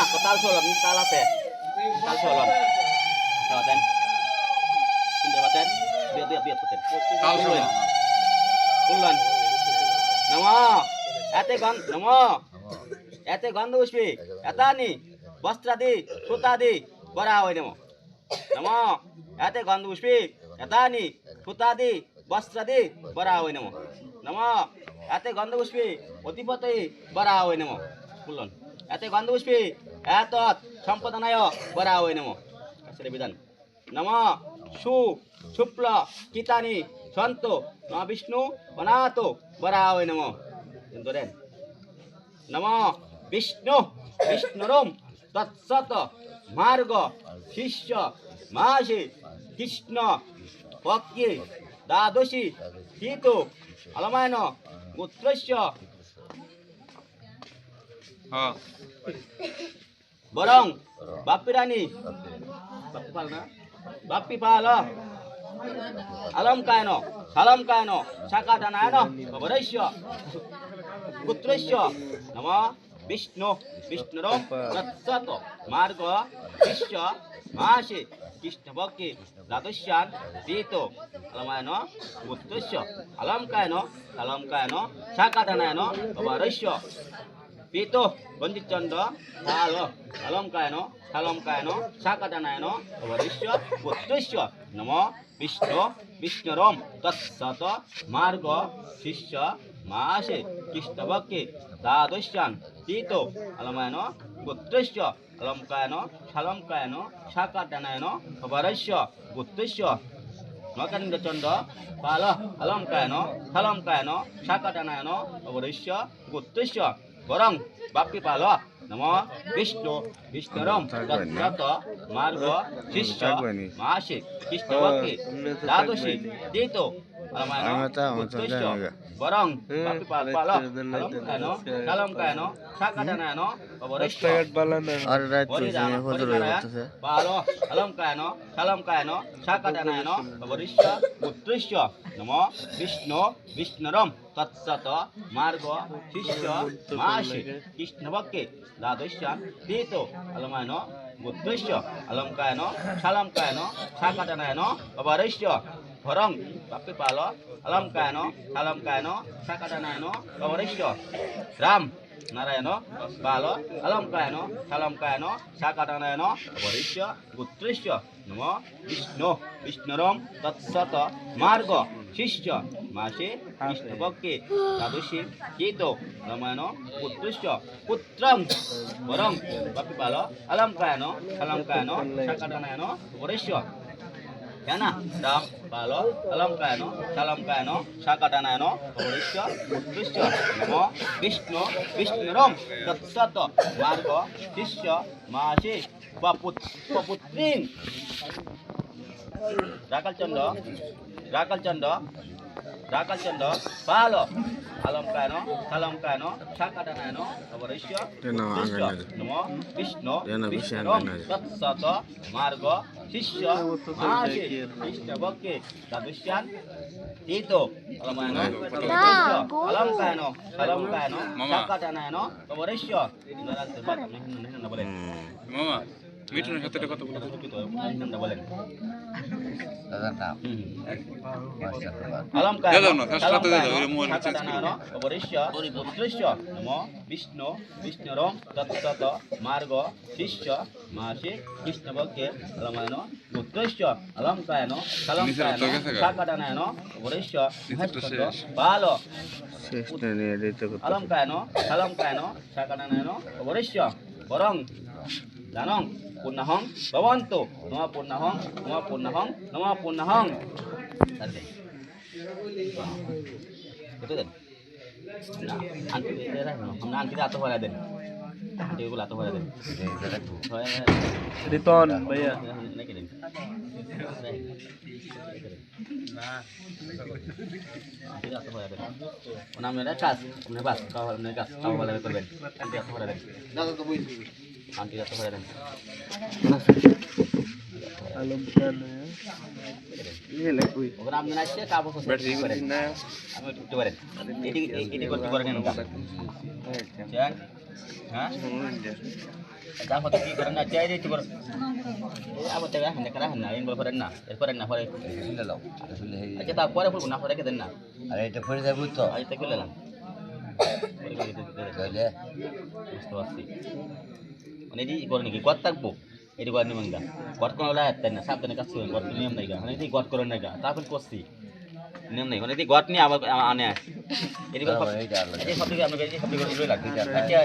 Kotal solon talas ya. Kotal solon. Jawatan. Jawatan. Biar putin. তাল শোনো Kulon. Nama. Ate gan nama. Ate gandu uspi. Atani. Bastradi. Sutadi. Barahoy namo. Nama. Ate gandu uspi. Atani. Sutadi. Bastradi. Barahoy namo. Nama. Ate gandu uspi. Otipati. Barahoy namo. Kulon. Ate gandu uspi. Atot. Sampadanayo. Barahoy namo. Kasih bidan. Nama. Su. Supla. Kitani. Santo. Nama Vishnu. Panato. Barahoy namo. Tenturen. Nama Vishnu. Vishnurum. Tatsata. Marga. Shishya. Mashi. Krishna. Vakki. Dadoshi. Tito. Alamayana. Mutrasya. হ্যাঁ Borong. Bapirani. Bapi pala. Bapi pala. Alam kayano. Salam kayano. Sakadanayano. Babarasya. Putrasya. Nama Vishnu. Vishnurum. Tatsato. Marga. Shishya. Mashi. Krishna Vakki. Dadosyan. Tito. Alamayano. Mutrasya. Alam kayano. Salam kayano. Sakadanayano. Babarasya. Pito, Bandit Chandra, Halo, Alam Kayano, Salam Kayano, Sakadanayano, Varisya, Putrasya, Namo, Vishnu, Vishnuram, Tatsata, Marga, Shishya, Mashi, Krishna Vakki, Dadosyan, Tito, Alamayano, Putrasya, Alam Kayano, Salam Kayano, Sakadanayano, Varisya, Putrasya, Makan Chandra, Pala, Alam Kayano, Salam Kayano, Sakadanayano, Varisya, Putrasya, Borong, Bapi pala, Namo Vishnu, Vishnuram, Tatsata, Marga, Shishya, Mashi, Krishna Vakki, Dadoshi, Tito, Alamayano, Putrasya, Borong, Bapi pala, Alam Kayano, Salam Kayano, Sakadanayano, Varisya, Palo, Alam Kayano, Salam Kayano, Sakadanayano, Varisya, Putrasya, Namo Vishnu, Vishnuram, Tatsata, Marga, Shishya, Mashi, Krishna Vakki, Dadosyan, Tito, Alamayano, Putrasya, Alam Kayano, Salam Kayano, Sakadanayano, Varisya, Borong, Bapi pala, Alam Kayano, Salam Kayano, Sakadanayano, Varisya, Ram, Narayano, Palo, Alam Kayano, Salam Kayano, Sakadanayano, Varisya, Putrasya, Namo Vishnu, Vishnuram, Tatsata, Marga, Shishya, Mashi, Krishna Vakki, Dadoshi, Tito, Alamayano, Putrasya, Putram, Borong, Bapi pala, Alam Kayano, Salam Kayano, Sakadanayano, Varisya, Yana, Ram, Palo, Alam Kayano, Salam Kayano, Sakadanayano, Varisya, Putrasya, Namo Vishnu, Vishnuram, Tatsata, Marga, Shishya, Mashi, Paputrin, Rakal Chandra, Palo, Alam Kayano, Salam Kayano, Sakadanayano, Varisya, Putrasya, Namo Vishnu, Vishnuram, Tatsata, Marga, Shishya, Mashi, Krishna Vakki, Dadosyan, Tito, Alamayano, Putrasya, Alam Kayano, Salam Kayano, Sakadanayano, Varisya, মামা মিঠুনের সাথে কথা বলো Alam দাদা Kayano, না তার Salam সাথে দাদা Kayano, ওই মোবাইল চেঞ্জ করে Sakadanayano, Varisya, Putrasya, Namo Vishnu, Vishnuram, Tatsata, Marga, Shishya, Mashi, Krishna Vakki, Alamayano, Putrasya, Alam Kayano, Salam Kayano, Sakadanayano, Varisya, Palo, Alam Kayano, Salam Kayano, Sakadanayano, Varisya, Borong, Danong, Punahong, Bawanto, Nama Punahong, Nama Punahong, Nama Punahong. Tadi. Betul kan? Nah, anti daerah, हमने anti atau वाला दिन, anti को लातो वाला दिन. Riton, भैया. नहीं किधर. Nah, anti atau वाला दिन. Namanya kas, namanya bas, kau namanya kas, kau वाला दिन perben. Anti atau वाला दिन. Anti atau वाला दिन. Alam bukan ya. Ini lekui. ওখানে আপনি আসছে কাপড় ব্যাটারি করেন না আমি একটু করেন এটি করতে পারেন না চেন হ্যাঁ যা হতে কি করেন না চাই দিতে করেন আবার থেকে হান্না করা হান্না এন বল করেন না এর করেন না পরে শুনে লাও আসলে আচ্ছা তারপরে ফুলবো না পরে রেখে দেন না আর এটা করে যাবো তো আজ থেকে খুলে নেন তাহলে বুঝতে পারছি মানে এটি করে নাকি গদ থাকবো এটি করে নেবেন গা গদ কোনো তাই না সাবধানে কাজ করবেন গদ নিয়ম নাই গা মানে এটি গদ করেন না গা তারপর করছি নিয়ম নাই মানে এটি গদ নিয়ে আবার আনে এটি এইটা আলাদা সব থেকে আপনাকে সব থেকে লাগবে আচ্ছা